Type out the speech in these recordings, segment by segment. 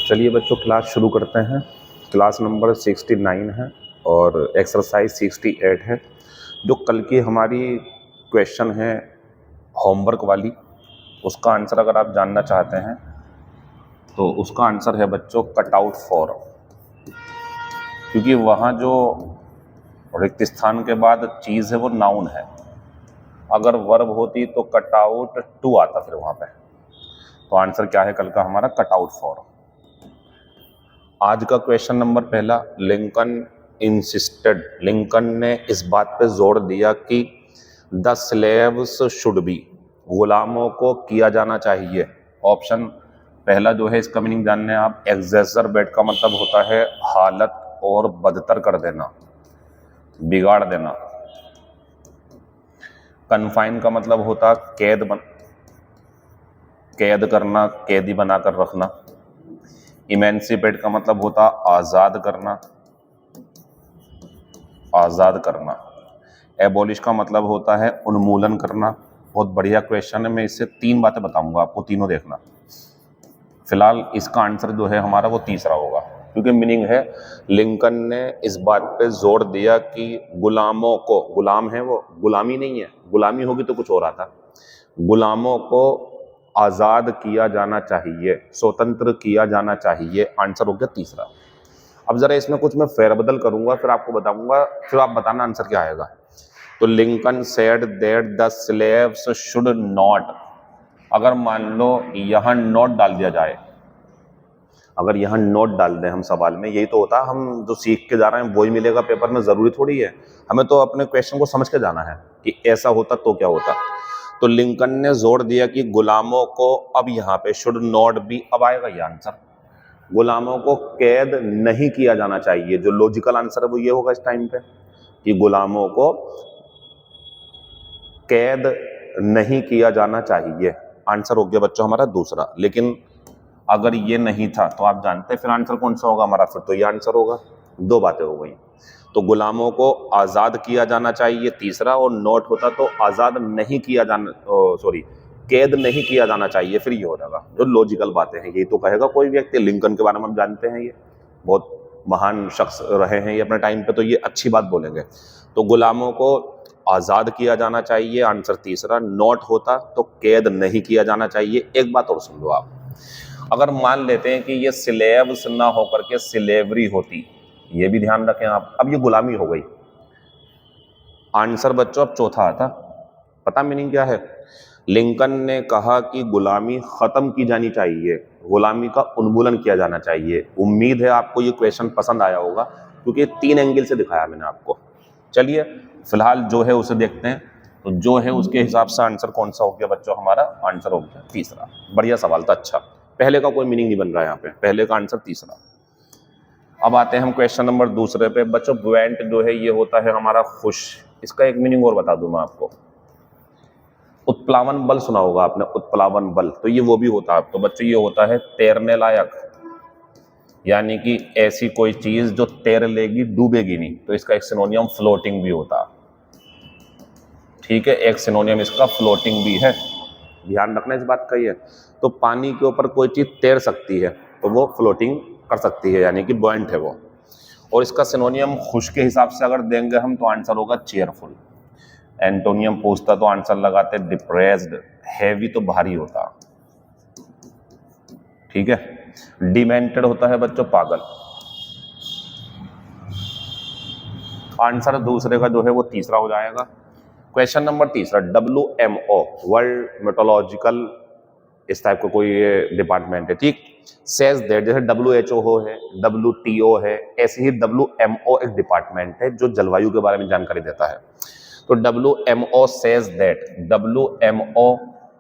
चलिए बच्चों क्लास शुरू करते हैं। क्लास नंबर 69 है और एक्सरसाइज 68 है। जो कल की हमारी क्वेश्चन है होमवर्क वाली, उसका आंसर अगर आप जानना चाहते हैं तो उसका आंसर है बच्चों कट आउट फॉर, क्योंकि वहाँ जो रिक्त स्थान के बाद चीज़ है वो नाउन है। अगर वर्ब होती तो कट आउट टू आता फिर वहाँ पे। तो आंसर क्या है कल का हमारा कट आउट फॉर। आज का क्वेश्चन नंबर पहला, लिंकन ने इस बात पे जोर दिया कि द स्लेव्स शुड बी, गुलामों को किया जाना चाहिए। ऑप्शन पहला जो है इसका मीनिंग जानने हैं आप। एग्जैजरबेट का मतलब होता है हालत और बदतर कर देना, बिगाड़ देना। कन्फाइन का मतलब होता कैद करना, कैदी बनाकर रखना। इमेंसिपेट का मतलब होता आज़ाद करना, आज़ाद करना। एबॉलिश का मतलब होता है उन्मूलन करना। बहुत बढ़िया क्वेश्चन है, मैं इससे 3 बातें बताऊंगा आपको, तीनों देखना। फिलहाल इसका आंसर जो है हमारा वो तीसरा होगा, क्योंकि मीनिंग है लिंकन ने इस बात पे जोर दिया कि गुलामों को, गुलाम है वो, गुलामी नहीं है, गुलामी होगी तो कुछ और आता। गुलामों को आज़ाद किया जाना चाहिए, स्वतंत्र किया जाना चाहिए। आंसर हो गया तीसरा। अब जरा इसमें कुछ मैं फेरबदल करूंगा, फिर आपको बताऊंगा, फिर आप बताना आंसर क्या आएगा। तो Lincoln said that the slaves should not, अगर मान लो यहां नोट डाल दिया जाए, अगर यहां नोट डाल दें हम सवाल में, यही तो होता है, हम जो सीख के जा रहे हैं वही मिलेगा पेपर में, जरूरी थोड़ी है। हमें तो अपने क्वेश्चन को समझ के जाना है कि ऐसा होता तो क्या होता। तो लिंकन ने जोर दिया कि गुलामों को, अब यहाँ पे शुड नॉट बी, अब आएगा ये आंसर, गुलामों को कैद नहीं किया जाना चाहिए। जो लॉजिकल आंसर है वो ये होगा इस टाइम पे कि गुलामों को कैद नहीं किया जाना चाहिए। आंसर हो गया बच्चों हमारा दूसरा। लेकिन अगर ये नहीं था तो आप जानते हैं फिर आंसर कौन सा होगा हमारा, फिर तो ये आंसर होगा। 2 बातें हो गई। तो गुलामों को आज़ाद किया जाना चाहिए तीसरा, और नोट होता तो आज़ाद नहीं किया जाना, सॉरी, कैद नहीं किया जाना चाहिए, फिर ये हो जाएगा। जो लॉजिकल बातें हैं यही तो कहेगा कोई व्यक्ति। लिंकन के बारे में हम जानते हैं, ये बहुत महान शख्स रहे हैं ये अपने टाइम पे, तो ये अच्छी बात बोलेंगे। तो गुलामों को आज़ाद किया जाना चाहिए, आंसर तीसरा। नोट होता तो कैद नहीं किया जाना चाहिए। एक बात और सुन लो आप, अगर मान लेते हैं कि ये स्लेव्स ना होकर के स्लेवरी होती, ये भी ध्यान रखें आप, अब ये गुलामी हो गई। आंसर बच्चों अब चौथा आता। पता मीनिंग क्या है? लिंकन ने कहा कि गुलामी खत्म की जानी चाहिए, गुलामी का उन्मूलन किया जाना चाहिए। उम्मीद है आपको ये क्वेश्चन पसंद आया होगा, क्योंकि 3 एंगल से दिखाया मैंने आपको। चलिए फिलहाल जो है उसे देखते हैं। तो जो है उसके हिसाब से आंसर कौन सा हो गया बच्चों हमारा, आंसर हो गया तीसरा। बढ़िया सवाल था, अच्छा। पहले का कोई मीनिंग नहीं बन रहा है यहाँ पे, पहले का आंसर तीसरा। अब आते हैं हम क्वेश्चन नंबर दूसरे पे। बच्चों बुएंट जो है ये होता है हमारा खुश। इसका एक मीनिंग और बता दूं मैं आपको। उत्प्लावन बल सुना होगा आपने, उत्प्लावन बल, तो ये वो भी होता है। तो बच्चों ये होता है तैरने लायक, यानी कि ऐसी कोई चीज जो तैर लेगी, डूबेगी नहीं। तो इसका एक सिनोनियम फ्लोटिंग भी होता है। ठीक है, एक सिनोनियम इसका फ्लोटिंग भी है, ध्यान रखना इस बात का। ये तो पानी के ऊपर कोई चीज तैर सकती है तो वो फ्लोटिंग कर सकती है, यानी कि बुएंट है वो। और इसका सिनोनियम खुश के हिसाब से अगर देंगे हम तो आंसर होगा चेयरफुल। एंटोनियम पूछता तो आंसर लगाते डिप्रेस्ड। हैवी तो भारी होता, ठीक है। डिमेंटेड होता है बच्चों पागल। आंसर दूसरे का जो है वो तीसरा हो जाएगा। क्वेश्चन नंबर तीसरा, WMO, वर्ल्ड मेट्रोलॉजिकल, इस टाइप का कोई डिपार्टमेंट है, ठीक। सेज दैट, जैसे WHO है, WTO है, ऐसे ही WMO एक डिपार्टमेंट है जो जलवायु के बारे में जानकारी देता है। तो WMO सेज दैट, WMO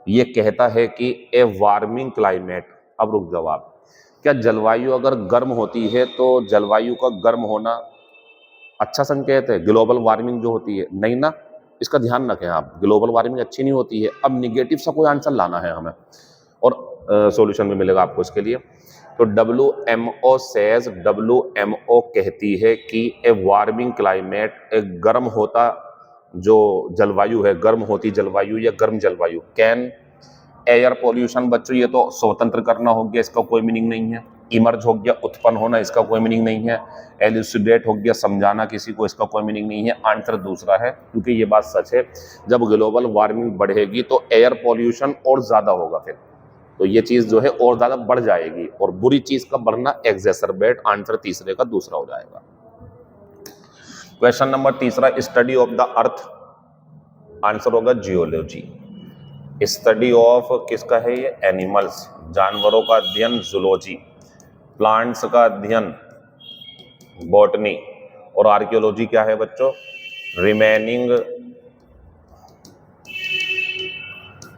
ये कहता है कि ए वार्मिंग क्लाइमेट, अब रुक जाओ आप, क्या जलवायु अगर गर्म होती है तो जलवायु का गर्म होना अच्छा संकेत है? ग्लोबल वार्मिंग जो होती है, नहीं ना, इसका ध्यान रखें आप, ग्लोबल वार्मिंग अच्छी नहीं होती है। अब निगेटिव सा कोई आंसर लाना है हमें, और सॉल्यूशन भी मिलेगा आपको इसके लिए। तो WMO सेज, WMO कहती है कि ए वार्मिंग क्लाइमेट, एक गर्म होता जो जलवायु है, गर्म होती जलवायु या गर्म जलवायु, कैन एयर पोल्यूशन, बच्चों ये तो स्वतंत्र करना हो गया, इसका कोई मीनिंग नहीं है। इमर्ज हो गया उत्पन्न होना, इसका कोई मीनिंग नहीं है। एल्यूसिडेट हो गया समझाना किसी को, इसका कोई मीनिंग नहीं है। आंसर दूसरा है, क्योंकि ये बात सच है, जब ग्लोबल वार्मिंग बढ़ेगी तो एयर पॉल्यूशन और ज्यादा होगा, फिर तो ये चीज जो है और ज्यादा बढ़ जाएगी, और बुरी चीज का बढ़ना एक्सेसरबेट। आंसर तीसरे का दूसरा हो जाएगा। क्वेश्चन नंबर तीसरा, study of the earth, answer होगा जियोलॉजी। स्टडी ऑफ किसका है ये, एनिमल्स, जानवरों का अध्ययन जूलॉजी, प्लांट्स का अध्ययन बॉटनी, और आर्कियोलॉजी क्या है बच्चों, रिमेनिंग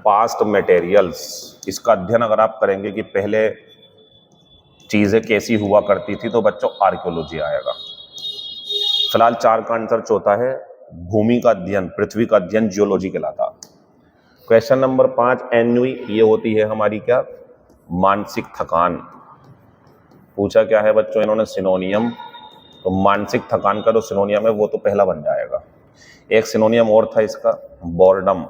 पास्ट मटेरियल्स। इसका अध्ययन अगर आप करेंगे कि पहले चीजें कैसी हुआ करती थी, तो बच्चों आर्कियोलॉजी आएगा। फिलहाल 4 का आंसर चौथा है, भूमि का अध्ययन, पृथ्वी का अध्ययन जियोलॉजी कहलाता। क्वेश्चन नंबर 5, एन्युई, ये होती है हमारी क्या, मानसिक थकान। पूछा क्या है बच्चों इन्होंने, सिनोनियम, तो मानसिक थकान का जो सिनोनियम है वो तो पहला बन जाएगा। एक सिनोनियम और था इसका, बोर्डम।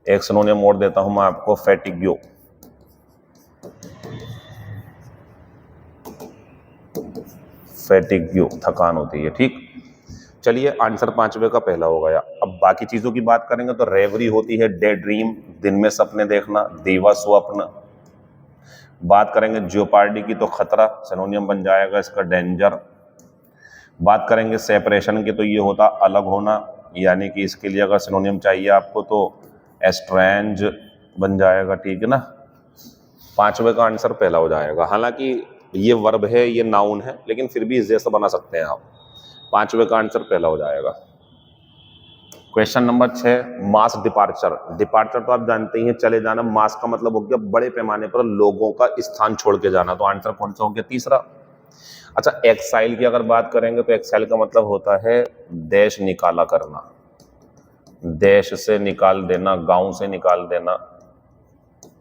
एक सिनोनियम और देता हूं मैं आपको, फैटिग्यू। फैटिग्यू थकान होती है, ठीक। चलिए आंसर 5वें का पहला हो गया। अब बाकी चीजों की बात करेंगे तो रेवरी होती है, डे ड्रीम, दिन में सपने देखना, दीवा स्वप्न। बात करेंगे जियोपार्डी की तो खतरा, सिनोनियम बन जाएगा इसका डेंजर। बात करेंगे सेपरेशन की तो ये होता अलग होना, यानी कि इसके लिए अगर सिनोनियम चाहिए आपको तो एस्ट्रेंज बन जाएगा, ठीक है ना। 5वें का आंसर पहला हो जाएगा। हालांकि ये वर्ब है, ये नाउन है, लेकिन फिर भी जैसा बना सकते हैं आप। 5वें का आंसर पहला हो जाएगा। क्वेश्चन नंबर 6, मास डिपार्चर। डिपार्चर तो आप जानते ही हैं, चले जाना। मास का मतलब हो गया बड़े पैमाने पर लोगों का स्थान छोड़ के जाना, तो आंसर कौन सा हो गया, तीसरा। अच्छा, एक्साइल की अगर बात करेंगे तो एक्साइल का मतलब होता है देश निकाला करना, देश से निकाल देना, गांव से निकाल देना,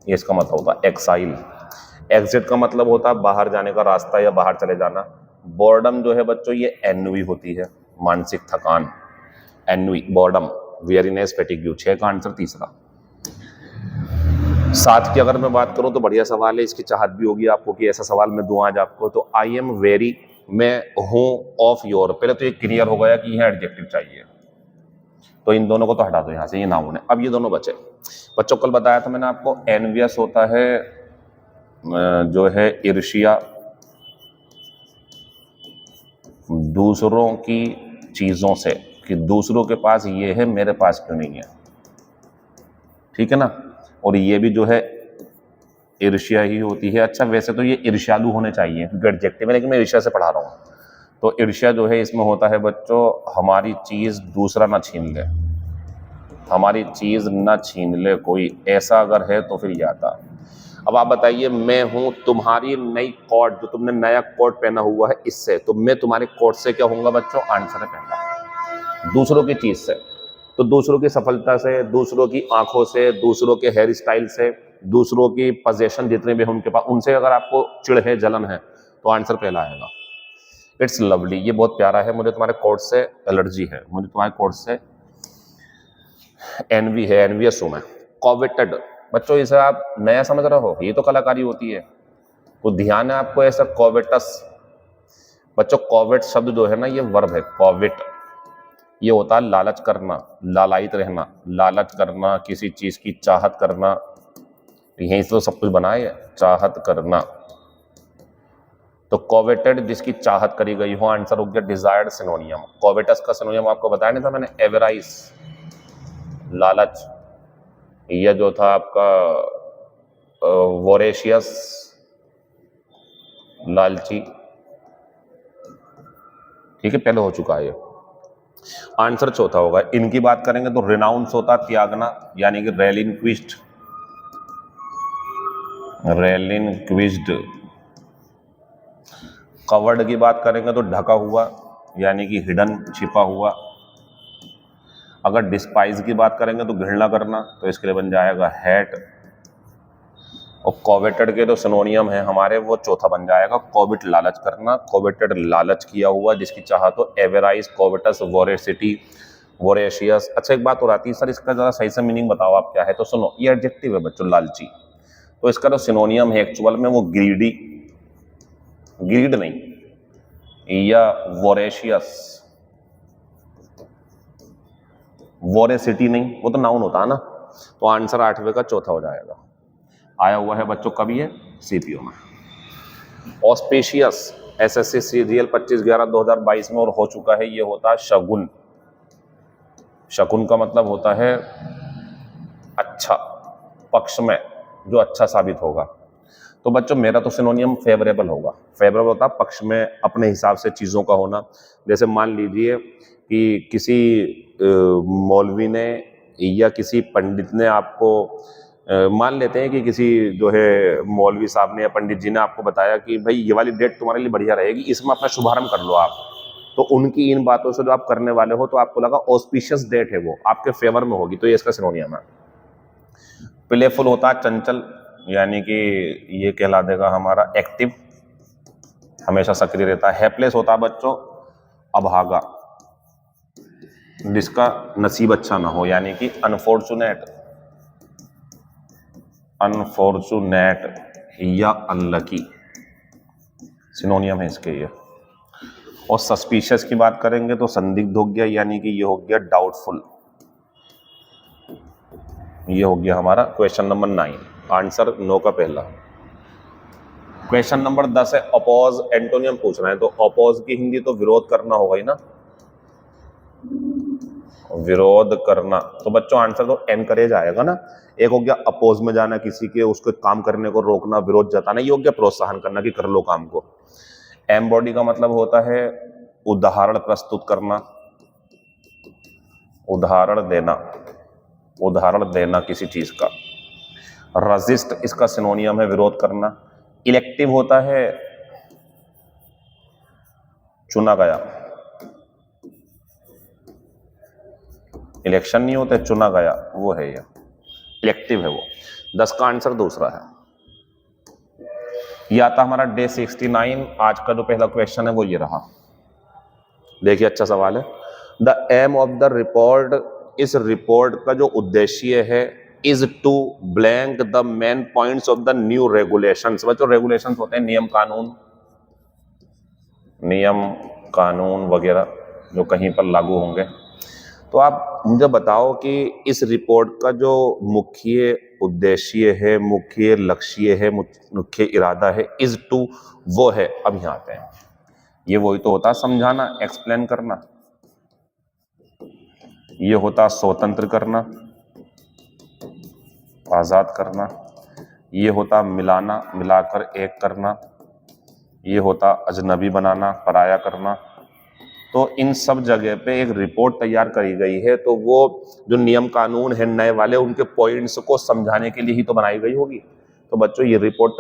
ये इसका मतलब होता है एक्साइल। एग्जिट का मतलब होता है बाहर जाने का रास्ता या बाहर चले जाना। बोर्डम जो है बच्चों ये एन्वी होती है, मानसिक थकान, एन्वी, बोर्डम, वेयरनेस, फैटिग्यू। 6 का आंसर तीसरा। 7 की अगर मैं बात करूं तो बढ़िया सवाल है, इसकी चाहत भी होगी आपको कि ऐसा सवाल मैं दूं आज आपको। तो आई एम वेरी, मैं हूं, ऑफ योर, पहले तो ये क्लियर हो गया कि यह एडजेक्टिव चाहिए, तो इन दोनों को तो हटा दो यहां से, ये नाउन है। अब ये दोनों बचे। बच्चों कल बताया था मैंने आपको, एनवियस होता है जो है ईर्ष्या, दूसरों की चीजों से, कि दूसरों के पास ये है मेरे पास क्यों नहीं है, ठीक है ना। और ये भी जो है ईर्ष्या ही होती है। अच्छा वैसे तो ये ईर्ष्यालु होने चाहिए क्योंकि एडजेक्टिव है, लेकिन मैं ईर्ष्या से पढ़ा रहा हूँ। तो ईर्ष्या जो है इसमें होता है बच्चों, हमारी चीज दूसरा ना छीन ले, हमारी चीज ना छीन ले कोई, ऐसा अगर है तो फिर ये आता। अब आप बताइए, मैं हूं तुम्हारी नई कोट, जो तुमने नया कोट पहना हुआ है इससे, तो मैं तुम्हारे कोट से क्या होऊंगा बच्चों, आंसर है पहला। दूसरों की चीज से, तो दूसरों की सफलता से, दूसरों की आंखों से, दूसरों के हेयर स्टाइल से, दूसरों की पोजेशन जितने भी हैं उनके पास, उनसे अगर आपको चिढ़ है, जलन है, तो आंसर पहला आएगा। इट्स लवली, ये बहुत प्यारा है, मुझे तुम्हारे कोट से एलर्जी है, मुझे तुम्हारे कोट से एनवी है, एनवियस हूं मैं। कॉवेटेड, बच्चों इसे आप नया समझ रहे हो, ये तो कलाकारी होती है, तो ध्यान है आपको ऐसा। कॉवेटस, बच्चों कॉवेट शब्द जो है ना ये वर्ब है, कॉवेट, ये होता है लालच करना, लालायित रहना, लालच करना, किसी चीज की चाहत करना, यहीं से तो सब कुछ बना है, चाहत करना। तो कॉवेटेड जिसकी चाहत करी गई हो, आंसर हो गया डिजायर्ड सिनोनियम। कॉवेटस का सिनोनियम आपको बताया नहीं था मैंने, एवराइस, लालच। यह जो था आपका वोरेशियस, लालची, ठीक है, पहले हो चुका है ये। आंसर चौथा होगा। इनकी बात करेंगे तो रिनाउंस होता त्यागना, यानी कि रेलिनक्विस्ट, रेलिनक्विस्ड। कवर्ड की बात करेंगे तो ढका हुआ, यानी कि हिडन, छिपा हुआ। अगर डिस्पाइज की बात करेंगे तो घृणा करना, तो इसके लिए बन जाएगा हैट। और कॉवेटेड के तो सिनोनियम है हमारे, वो चौथा बन जाएगा कॉविट, लालच करना। कॉवेटेड लालच किया हुआ, जिसकी चाहत हो, एवेराइज, कॉविटस, वोरेसिटी, वोरेशियस। अच्छा एक बात और आती है सर, इसका जरा सही से मीनिंग बताओ आप क्या है, तो सुनो, ये एडजेक्टिव है बच्चों, लालची। तो इसका जो सिनोनियम है एक्चुअल में वो ग्रीडी, ग्रीड नहीं, या वोरेशियस, वोरेसिटी नहीं, वो तो नाउन होता है ना। तो आंसर 8वें का चौथा हो जाएगा। आया हुआ है बच्चों कभी है सीपीओ में। ऑस्पेशियस एसएससी सीरियल 25/11/2022 में और हो चुका है, ये होता है शगुन। शकुन का मतलब होता है अच्छा, पक्ष में जो अच्छा साबित होगा। तो बच्चों मेरा तो सिनोनियम फेवरेबल होगा। फेवरेबल होता है पक्ष में अपने हिसाब से चीज़ों का होना। जैसे मान लीजिए कि किसी मौलवी ने या किसी पंडित ने आपको मान लेते हैं कि किसी जो है मौलवी साहब ने या पंडित जी ने आपको बताया कि भाई ये वाली डेट तुम्हारे लिए बढ़िया रहेगी, इसमें अपना शुभारंभ कर लो आप। तो उनकी इन बातों से जो आप करने वाले हो तो आपको लगा ऑस्पिशियस डेट है वो आपके फेवर में होगी, तो ये इसका सिनोनियम है। प्लेफुल होता है चंचल, यानी कि ये कहला देगा हमारा एक्टिव, हमेशा सक्रिय रहता है। हैप्लेस होता है बच्चों अभागा, जिसका नसीब अच्छा ना हो, यानी कि अनफॉर्चुनेट, अनफॉर्चुनेट या अनलकी सिनोनियम है इसके ये। और सस्पिशियस की बात करेंगे तो संदिग्ध हो गया, यानी कि ये हो गया डाउटफुल। ये हो गया हमारा क्वेश्चन नंबर 9, आंसर 9 का पहला। क्वेश्चन नंबर 10 है अपोज, एंटोनियम पूछ रहे हैं, तो अपोज की हिंदी तो विरोध करना होगा ही ना, विरोध करना। तो बच्चों आंसर तो एनकरेज आएगा ना। एक हो गया अपोज में जाना, किसी के उसको काम करने को रोकना, विरोध जताना, ये हो गया प्रोत्साहन करना कि कर लो काम को। एम्बॉडी का मतलब होता है उदाहरण प्रस्तुत करना, उदाहरण देना, उदाहरण देना किसी चीज का। रजिस्ट इसका सिनोनियम है विरोध करना। इलेक्टिव होता है चुना गया, इलेक्शन नहीं होते, चुना गया वो है, ये इलेक्टिव है वो। 10 का आंसर दूसरा है। ये आता हमारा डे 69। आज का जो पहला क्वेश्चन है वो ये रहा, देखिए अच्छा सवाल है। The aim of the report, इस रिपोर्ट का जो उद्देश्य है, is to blank the main points of the new regulations. बच्चों रेगुलेशंस होते हैं नियम कानून, नियम कानून वगैरह जो कहीं पर लागू होंगे। तो आप मुझे बताओ कि इस रिपोर्ट का जो मुख्य उद्देश्य है, मुख्य लक्ष्य है, मुख्य इरादा है, इज टू वो है। अब यहाँ आते हैं, ये वही तो होता समझाना, एक्सप्लेन करना, ये होता स्वतंत्र करना, आजाद करना, ये होता मिलाना, मिलाकर एक करना, ये होता अजनबी बनाना, पराया करना। तो इन सब जगह पे एक रिपोर्ट तैयार करी गई है, तो वो जो नियम कानून है नए वाले, उनके पॉइंट्स को समझाने के लिए ही तो बनाई गई होगी। तो बच्चों ये रिपोर्ट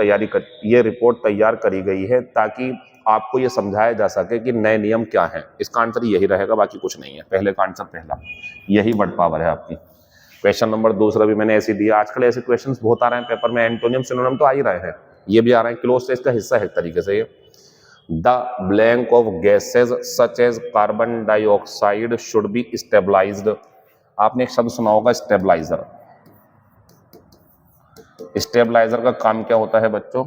तैयार करी गई है ताकि आपको ये समझाया जा सके कि नए नियम क्या हैं। इसका आंसर यही रहेगा, बाकी कुछ नहीं है। पहले का आंसर पहला, यही वर्ड पावर है आपकी। क्वेश्चन नंबर दूसरा भी मैंने ऐसे दिया। आजकल ऐसे क्वेश्चन बहुत आ रहे हैं पेपर में, एंटोनियम सिनोनिम तो आ ही रहे हैं, ये भी आ रहे हैं। क्लोज से इसका हिस्सा है एक तरीके से ये। The blank of gases such as carbon dioxide should be stabilized। आपने एक शब्द सुना होगा स्टेबलाइजर। स्टेबलाइजर का काम क्या होता है बच्चों?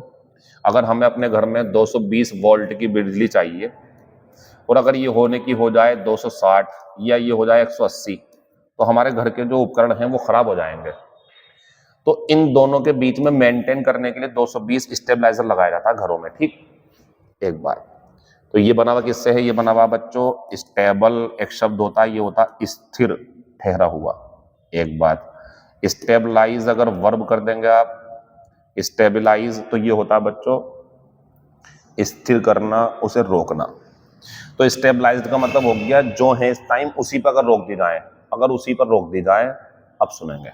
अगर हमें अपने घर में 220 वोल्ट की बिजली चाहिए और अगर ये होने की हो जाए 260 या ये हो जाए 180, तो हमारे घर के जो उपकरण हैं वो खराब हो जाएंगे। तो इन दोनों के बीच में मेंटेन करने के लिए 220 स्टेबलाइजर लगाया जाता है घरों में, ठीक। एक बार तो ये बना हुआ किससे है? ये बना हुआ बच्चों स्टेबल एक शब्द होता है, ये होता स्थिर, ठहरा हुआ। एक बात, स्टेबलाइज अगर वर्ब कर देंगे आप, स्टेबलाइज, तो ये होता है बच्चों स्थिर करना, उसे रोकना। तो स्टेबलाइज्ड का मतलब हो गया जो है इस टाइम उसी पर अगर रोक दी जाए, अगर उसी पर रोक दी जाए। अब सुनेंगे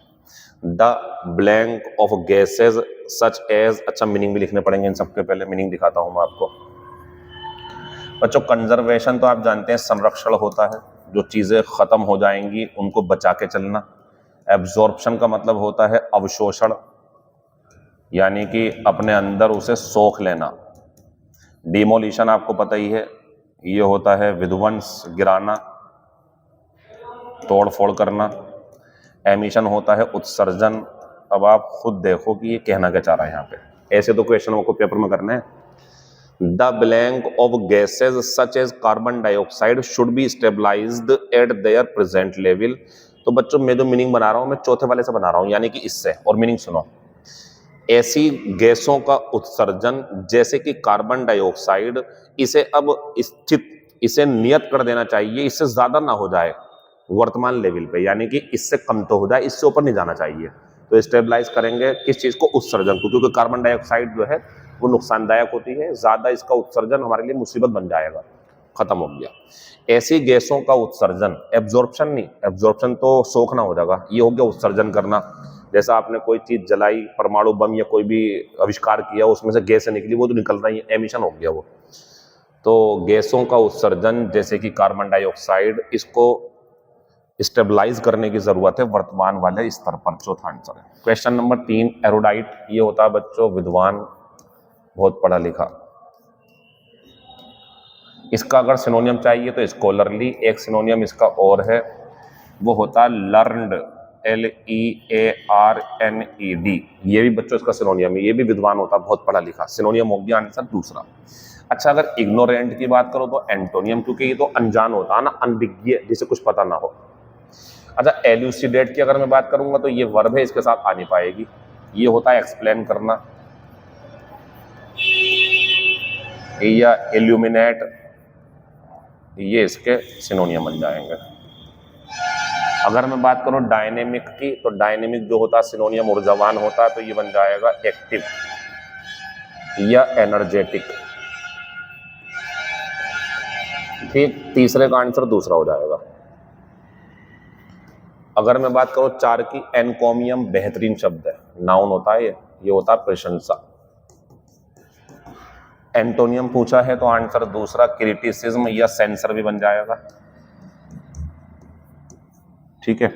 the blank of gases such as, अच्छा मीनिंग भी लिखने पड़ेंगे इन सबके, पहले मीनिंग दिखाता हूं मैं आपको। बच्चों कंजर्वेशन तो आप जानते हैं संरक्षण होता है, जो चीजें खत्म हो जाएंगी उनको बचा के चलना। एब्जॉर्प्शन का मतलब होता है अवशोषण, यानी कि अपने अंदर उसे सोख लेना। डिमोलिशन आपको पता ही है, ये होता है विध्वंस, गिराना, तोड़ फोड़ करना। एमिशन होता है उत्सर्जन, अब आप खुद देखो कि ये कहना क्या चाह रहा है यहाँ पे। ऐसे तो क्वेश्चन आपको पेपर में करना है। The blank of gases such as carbon dioxide should be stabilised at their present level. तो बच्चों मैं जो मीनिंग बना रहा हूं मैं चौथे वाले से बना रहा हूं, यानी कि इससे। और मीनिंग सुनो, ऐसी गैसों का उत्सर्जन जैसे कि कार्बन डाइऑक्साइड, इसे अब इसे नियत कर देना चाहिए, इससे ज्यादा ना हो जाए वर्तमान लेवल पे, यानी कि इससे कम तो हो जाए, इससे ऊपर नहीं जाना चाहिए। तो स्टेबलाइज करेंगे किस चीज को? उत्सर्जन को, क्योंकि कार्बन डाइऑक्साइड जो है वो नुकसानदायक होती है, ज्यादा इसका उत्सर्जन हमारे लिए मुसीबत बन जाएगा। खत्म हो गया। ऐसी गैसों का उत्सर्जन, एब्जॉर्प्शन नहीं, एब्जॉर्प्शन तो सोखना हो जाएगा, ये हो गया उत्सर्जन करना। जैसा आपने कोई चीज जलाई, परमाणु बम या कोई भी आविष्कार किया, उसमें से गैस निकली, वो तो निकल रही है, एमिशन हो गया वो। तो गैसों का उत्सर्जन जैसे कि कार्बन डाइऑक्साइड, इसको स्टेबलाइज करने की जरूरत है वर्तमान वाले स्तर पर। चौथा आंसर है। क्वेश्चन नंबर 3, एरोडाइट, ये होता है बच्चों विद्वान, बहुत पढ़ा लिखा। इसका अगर सिनोनियम चाहिए तो स्कॉलरली, एक सिनोनियम इसका और है, वो होता है लर्नड, LEARNED। ये भी बच्चों इसका सिनोनियम है, ये भी विद्वान होता है, बहुत पढ़ा लिखा। सिनोनियम हो गया आंसर दूसरा। अच्छा, अगर इग्नोरेंट की बात करो तो एंटोनियम, क्योंकि ये तो अनजान होता है ना, अनविज्ञ, जिसे कुछ पता ना हो। अच्छा, एल्यूसिडेट की अगर मैं बात करूंगा तो ये वर्ब है, इसके साथ आ नहीं पाएगी। ये होता है एक्सप्लेन करना, या इल्यूमिनेट, ये इसके सिनोनियम बन जाएंगे। अगर मैं बात करूं डायनेमिक की, तो डायनेमिक जो होता है सिनोनियम ऊर्जावान होता है, तो ये बन जाएगा एक्टिव या एनर्जेटिक। ठीक, तीसरे का आंसर दूसरा हो जाएगा। अगर मैं बात करूं 4 की, एनकोमियम बेहतरीन शब्द है, नाउन होता है ये होता है प्रशंसा। एंटोनियम पूछा है तो आंसर दूसरा क्रिटिसिज्म या सेंसर भी बन जाएगा। ठीक है,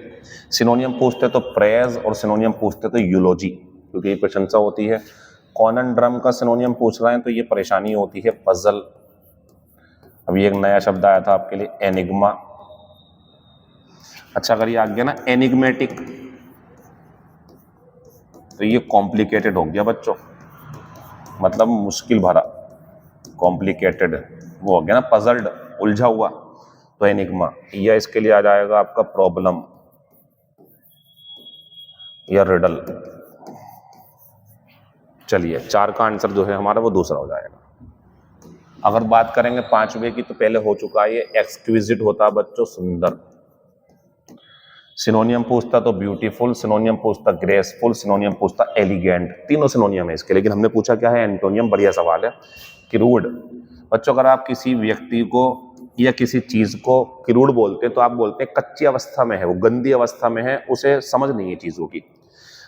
सिनोनियम पूछते तो प्रेज और सिनोनियम पूछते तो यूलोजी, क्योंकि ये प्रशंसा होती है। कॉनन का सिनोनियम पूछ रहे हैं तो ये परेशानी होती है, पजल। अभी एक नया शब्द आया था आपके लिए, एनिग्मा। अच्छा, अगर ये आ गया ना एनिग्मेटिक, तो ये कॉम्प्लिकेटेड हो गया बच्चों, मतलब मुश्किल भरा, कॉम्प्लिकेटेड वो हो गया ना, पजल्ड, उलझा हुआ, तो एनिग्मा। या इसके लिए आ जाएगा आपका प्रॉब्लम या रिडल। चलिए, 4 का आंसर जो है हमारा वो दूसरा हो जाएगा। अगर बात करेंगे 5वें की, तो पहले हो चुका है, ये एक्सक्विजिट होता है बच्चों सुंदर। सिनोनियम पूछता तो ब्यूटीफुल, सिनोनियम पूछता ग्रेसफुल, सिनोनियम पूछता एलिगेंट। तीनों सिनोनियम है इसके, लेकिन हमने पूछा क्या है? एंटोनियम। बढ़िया सवाल है। क्रूड, बच्चों अगर आप किसी व्यक्ति को या किसी चीज को क्रूड बोलते हैं तो आप बोलते हैं कच्ची अवस्था में है, वो गंदी अवस्था में है, उसे समझ नहीं है चीजों की।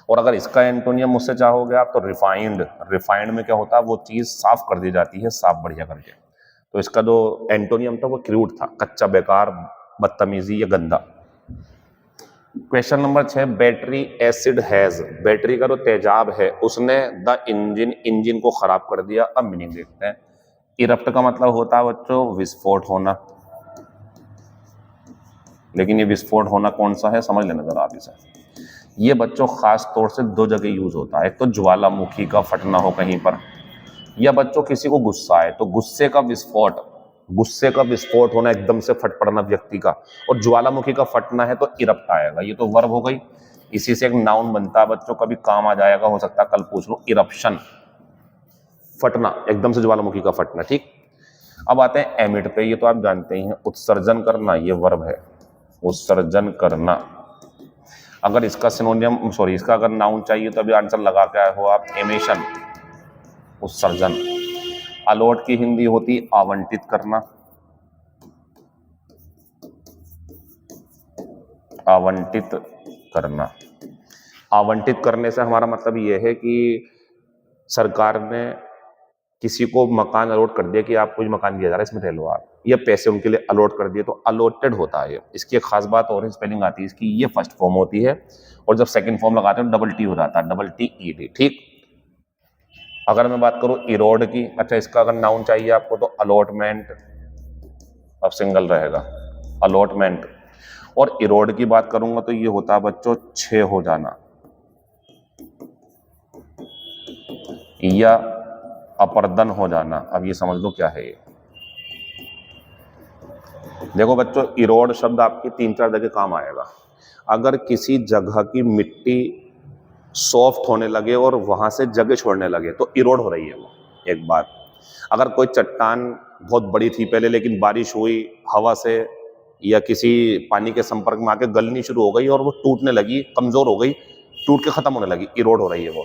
और अगर इसका एंटोनियम मुझसे चाहोगे आप, तो रिफाइंड। रिफाइंड में क्या होता है? वो चीज साफ कर दी जाती है, साफ बढ़िया करके। तो इसका जो एंटोनियम था वो क्रूड था, कच्चा, बेकार, बदतमीजी या गंदा। Question number 6, battery acid has, battery का जो तेजाब है उसने द इंजन को खराब कर दिया। अब मीनिंग देखते हैं। इरप्ट का मतलब होता है बच्चों विस्फोट होना, लेकिन ये विस्फोट होना कौन सा है समझ लेना जरा आप इसे। ये बच्चों खास तौर से 2 जगह यूज होता है, एक तो ज्वालामुखी का फटना हो कहीं पर, या बच्चों किसी को गुस्सा है तो गुस्से का विस्फोट, गुस्से का विस्फोट होना, एकदम से फट पड़ना व्यक्ति का। और ज्वालामुखी का फटना है तो इरप्ट आएगा। ये तो वर्ब हो गई, इसी से एक नाउन बनता है बच्चों, कभी काम आ जाएगा, हो सकता है कल पूछ लो, इरप्शन, फटना, एकदम से ज्वालामुखी का फटना। ठीक, अब आते हैं एमिट पे। ये तो आप जानते ही हैं, उत्सर्जन करना, ये वर्ब है, उत्सर्जन करना। अगर इसका सिनोनियम, सॉरी, इसका अगर नाउन चाहिए तो अभी आंसर लगा के आए हो आप, एमिशन, उत्सर्जन। अलॉट की हिंदी होती आवंटित करना, आवंटित करना। आवंटित करने से हमारा मतलब ये है कि सरकार ने किसी को मकान अलॉट कर दिया कि आपको ये मकान दिया जा रहा है, इसमें रह लो आप, या पैसे उनके लिए अलॉट कर दिए, तो अलॉटेड होता है। इसकी एक खास बात और है, स्पेलिंग आती है इसकी, ये फर्स्ट फॉर्म होती है, और जब सेकंड फॉर्म लगाते हैं डबल टी हो जाता है, डबल TED। ठीक, अगर मैं बात करूं इरोड की, अच्छा, इसका अगर नाउन चाहिए आपको तो अलॉटमेंट, अब सिंगल रहेगा, अलॉटमेंट। और इरोड की बात करूंगा तो ये होता है बच्चों 6 हो जाना, या अपर्दन हो जाना। अब ये समझ लो क्या है ये। देखो बच्चों, इरोड शब्द आपकी 3-4 जगह काम आएगा। अगर किसी जगह की मिट्टी सॉफ्ट होने लगे और वहां से जगह छोड़ने लगे तो इरोड हो रही है वो, एक बात। अगर कोई चट्टान बहुत बड़ी थी पहले, लेकिन बारिश हुई, हवा से या किसी पानी के संपर्क में आके गलनी शुरू हो गई और वो टूटने लगी, कमजोर हो गई, टूट के खत्म होने लगी, इरोड हो रही है वो।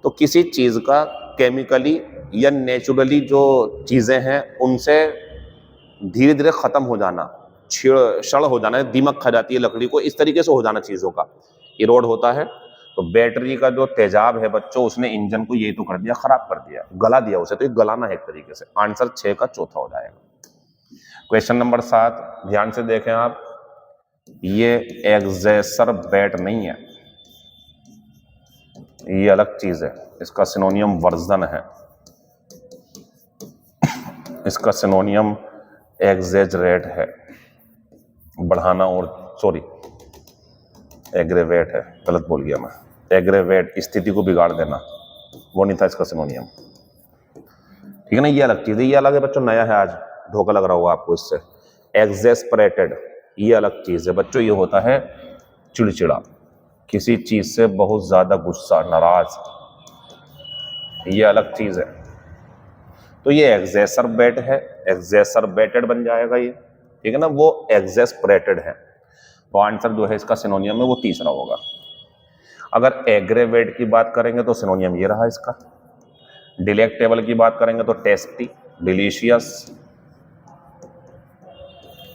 तो किसी चीज का केमिकली या नेचुरली जो चीजें हैं उनसे धीरे धीरे खत्म हो जाना, क्षण हो जाना, दीमक खा जाती है लकड़ी को, इस तरीके से हो जाना चीजों का इरोड होता है। तो बैटरी का जो तेजाब है बच्चों, उसने इंजन को यही तो कर दिया, खराब कर दिया, गला दिया उसे। तो ये गलाना है एक तरीके से। आंसर 6 का चौथा हो जाएगा। क्वेश्चन नंबर 7 ध्यान से देखें आप, ये एग्जैसरबेट नहीं है, ये अलग चीज है। इसका सिनोनियम वर्जन है, इसका सिनोनियम एग्जेजरेट है, बढ़ाना, और सॉरी एग्रेवेट है, गलत बोल गया मैं। एग्रेवेट, स्थिति को बिगाड़ देना, वो नहीं था इसका सिनोनियम। ठीक है ना, ये अलग चीज है, ये अलग है बच्चों, नया है आज, धोखा लग रहा होगा आपको इससे। एग्जेस्परेटेड ये अलग चीज है बच्चों, ये होता है चिड़चिड़ा, किसी चीज से बहुत ज्यादा गुस्सा, नाराज, ये अलग चीज है। तो ये एग्जेसरबेट है, एग्जेसरबेटेड बन जाएगा ये, ठीक है ना, वो एग्जेस्परेटेड है। तो आंसर जो है इसका सिनोनियम है वो तीसरा होगा। अगर एग्रेवेट की बात करेंगे तो सिनोनियम ये रहा इसका। डिलेक्टेबल की बात करेंगे तो टेस्टी, डिलीशियस,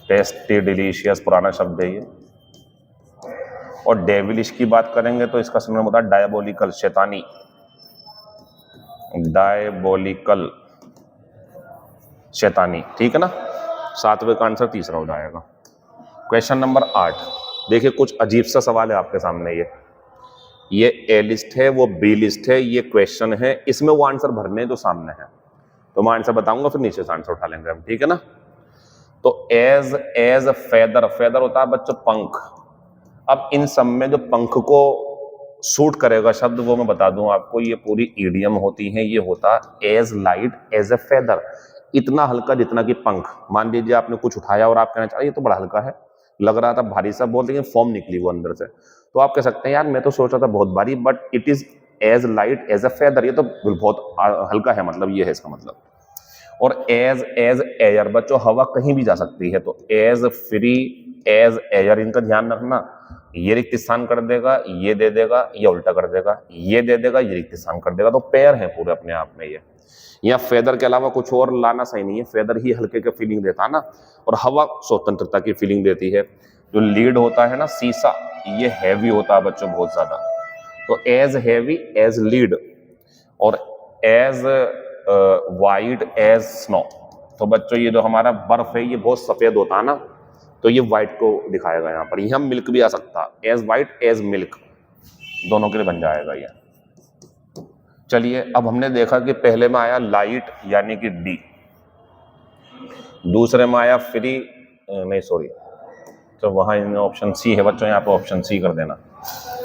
टेस्टी, डिलीशियस पुराना शब्द है ये। और डेविलिश की बात करेंगे तो इसका सिनोनियम होता है डायबोलिकल, शैतानी, डायबोलिकल, शैतानी, ठीक है ना। 7वें का आंसर तीसरा हो जाएगा। क्वेश्चन नंबर 8 देखिए, कुछ अजीब सा सवाल है आपके सामने। ये ए लिस्ट है, वो बी लिस्ट है, ये क्वेश्चन है, इसमें वो आंसर भरने जो सामने है। तो मैं आंसर बताऊंगा, फिर नीचे से आंसर उठा लेंगे हम, ठीक है ना। तो एज फेदर, फेदर होता है बच्चों पंख। अब इन सब में जो पंख को सूट करेगा शब्द वो मैं बता दूं आपको, ये पूरी ईडियम होती है। ये होता as light as a feather, इतना हल्का जितना कि पंख। मान लीजिए आपने कुछ उठाया और आप कहना चाह रहे ये तो बड़ा हल्का है, लग रहा था भारी सा बहुत, लेकिन फॉर्म निकली वो अंदर से, तो आप कह सकते हैं यार मैं तो सोच रहा था बहुत भारी, but it is as light as a feather, ये तो बहुत हल्का है, मतलब ये है इसका मतलब। और एज एयर बच्चों, हवा कहीं भी जा सकती है, तो एज फ्री एज एयर, इनका ध्यान रखना। ये रिक्त स्थान कर देगा, ये दे देगा, ये उल्टा कर देगा, ये दे देगा, ये रिक्त स्थान कर देगा, तो पेयर है पूरे अपने आप में ये। या फेदर के अलावा कुछ और लाना सही नहीं है, फेदर ही हल्के का फीलिंग देता है ना, और हवा स्वतंत्रता की फीलिंग देती है। जो लीड होता है ना शीशा, ये हैवी होता है बच्चों बहुत ज्यादा, तो एज हैवी एज लीड, और एज वाइट एज स्नो। तो बच्चों ये जो हमारा बर्फ है ये बहुत सफेद होता है ना, तो ये व्हाइट को दिखाएगा यहाँ पर। यहाँ मिल्क भी आ सकता है, एज व्हाइट एज मिल्क, दोनों के लिए बन जाएगा ये। चलिए, अब हमने देखा कि पहले में आया लाइट यानी कि डी, दूसरे में आया फ्री, नहीं सॉरी, तो वहां ऑप्शन सी है बच्चों, यहाँ पे ऑप्शन सी कर देना।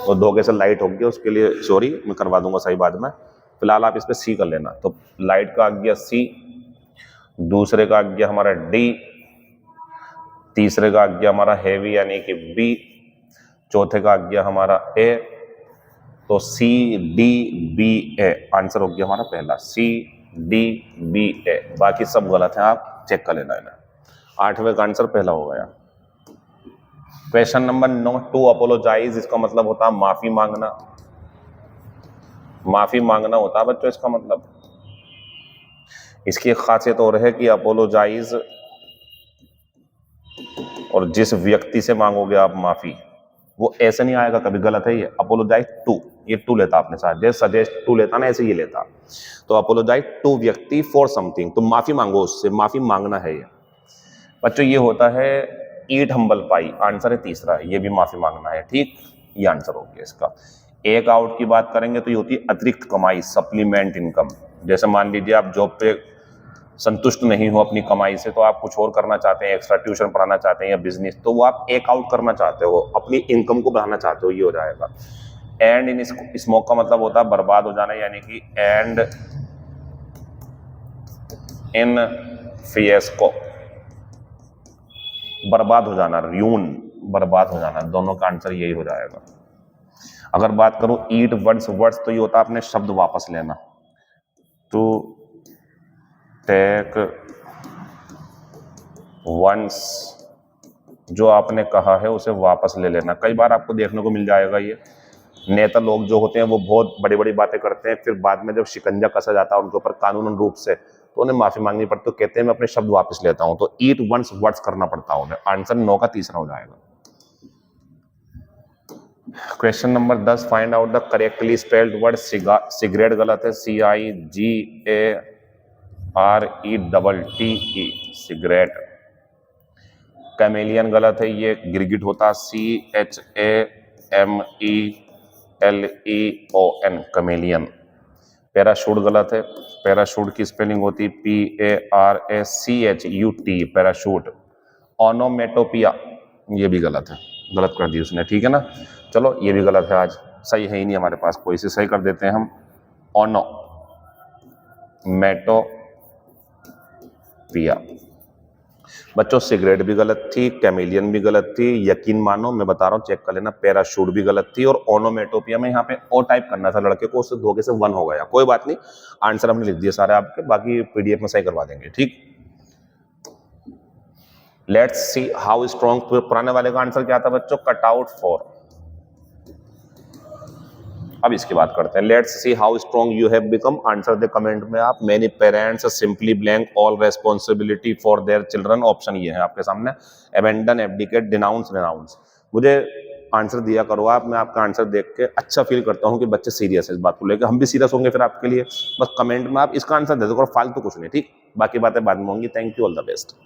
तो धोखे से लाइट हो गया, उसके लिए सॉरी, मैं करवा दूंगा सही बाद में, फिलहाल आप इस पे सी कर लेना। तो लाइट का आ गया सी, दूसरे का आ गया हमारा डी, तीसरे का आ गया हमारा हैवी यानी कि बी, चौथे का आ गया हमारा ए। तो C D B A answer हो गया हमारा पहला, सी डी बी ए। बाकी सब गलत है, आप चेक कर लेना इन्हें। 8वें का आंसर पहला हो गया। क्वेश्चन नंबर 9 टू अपोलोजाइज, इसका मतलब होता है माफी मांगना, माफी मांगना होता है बच्चों इसका मतलब। इसकी एक खासियत और है कि अपोलोजाइज, और जिस व्यक्ति से मांगोगे आप माफी, वो ऐसे नहीं आएगा कभी, गलत है ये। अपोलोजाइज टू, ये टू लेता अपने साथ, जैसे सजेस्ट टू लेता ना, ऐसे ये लेता। तो अपोलोजाइज टू व्यक्ति फॉर समथिंग, तो माफी मांगो उससे, माफी मांगना है ये बच्चों। ये होता है ईट हम्बल पाई, आंसर है तीसरा, ये भी माफी मांगना है, ठीक, ये आंसर हो गया इसका। एक आउट की बात करेंगे तो ये होती है अतिरिक्त कमाई, सप्लीमेंट इनकम। जैसे मान लीजिए आप जॉब पे संतुष्ट नहीं हो अपनी कमाई से, तो आप कुछ और करना चाहते हैं, एक्स्ट्रा ट्यूशन पढ़ाना चाहते हैं या बिजनेस, तो वो आप एक आउट करना चाहते हो, अपनी इनकम को बढ़ाना चाहते हो, ये हो जाएगा। एंड इन स्मोक का मतलब होता है बर्बाद हो जाना, यानी कि एंड इन फिएस्को, बर्बाद हो जाना, र्यून, बर्बाद हो जाना, दोनों का आंसर यही हो जाएगा। अगर बात करूं ईट वर्ड्स, वर्ड्स तो ये होता है अपने शब्द वापस लेना, टू टेक वंस, जो आपने कहा है उसे वापस ले लेना। कई बार आपको देखने को मिल जाएगा ये नेता लोग जो होते हैं वो बहुत बड़ी बड़ी बातें करते हैं, फिर बाद में जब शिकंजा कसा जाता है उनके ऊपर कानूनन रूप से, तो उन्हें माफी मांगनी पड़ती, तो कहते हैं मैं अपने शब्द वापस लेता हूं, तो ईट वंस वर्ड्स करना पड़ता है। आंसर 9 का तीसरा हो जाएगा। Question number 10, find out the correctly spelled word cigarette गलत है, CIGARETTE, सिगरेट। कैमेलियन गलत है, ये गिरगिट होता, CHAMELEON, कैमेलियन। पैराशूट गलत है, पैराशूट की स्पेलिंग होती PARACHUT, पैराशूट। ओनोमेटोपिया, ये भी गलत है, गलत कर दी उसने, ठीक है ना। चलो ये भी गलत है, आज सही है ही नहीं हमारे पास कोई, इसे सही कर देते हैं हम। ओनोमेटोपिया। बच्चों सिगरेट भी गलत थी, कैमेलियन भी गलत थी, यकीन मानो मैं बता रहा हूँ, चेक कर लेना, पैराशूट भी गलत थी, और ओनोमेटोपिया में यहाँ पे ओ टाइप करना था लड़के को, उससे धोखे से 1 हो गया। कोई बात नहीं, आंसर हमने लिख दिए सारे आपके, बाकी PDF में सही करवा देंगे, ठीक। लेट्स सी हाउ स्ट्रॉन्ग, पुराने वाले का आंसर क्या था बच्चों, कट आउट फॉर। अब इसकी बात करते हैं। Let's see how strong you have become, answer they comment में आप। Many parents simply blank all responsibility for their children, option ये है आपके सामने, अबेंडन, एब्डिकेट, डिनाउंस, रेनाउंस। मुझे आंसर दिया करो आप, मैं आपका आंसर देख के अच्छा फील करता हूँ कि बच्चे सीरियस है इस बात को लेकर, हम भी सीरियस होंगे फिर आपके लिए। बस कमेंट में आप इसका आंसर दे दो, फालतू कुछ नहीं, ठीक। बाकी बातें बाद में होंगी। Thank you, all the best.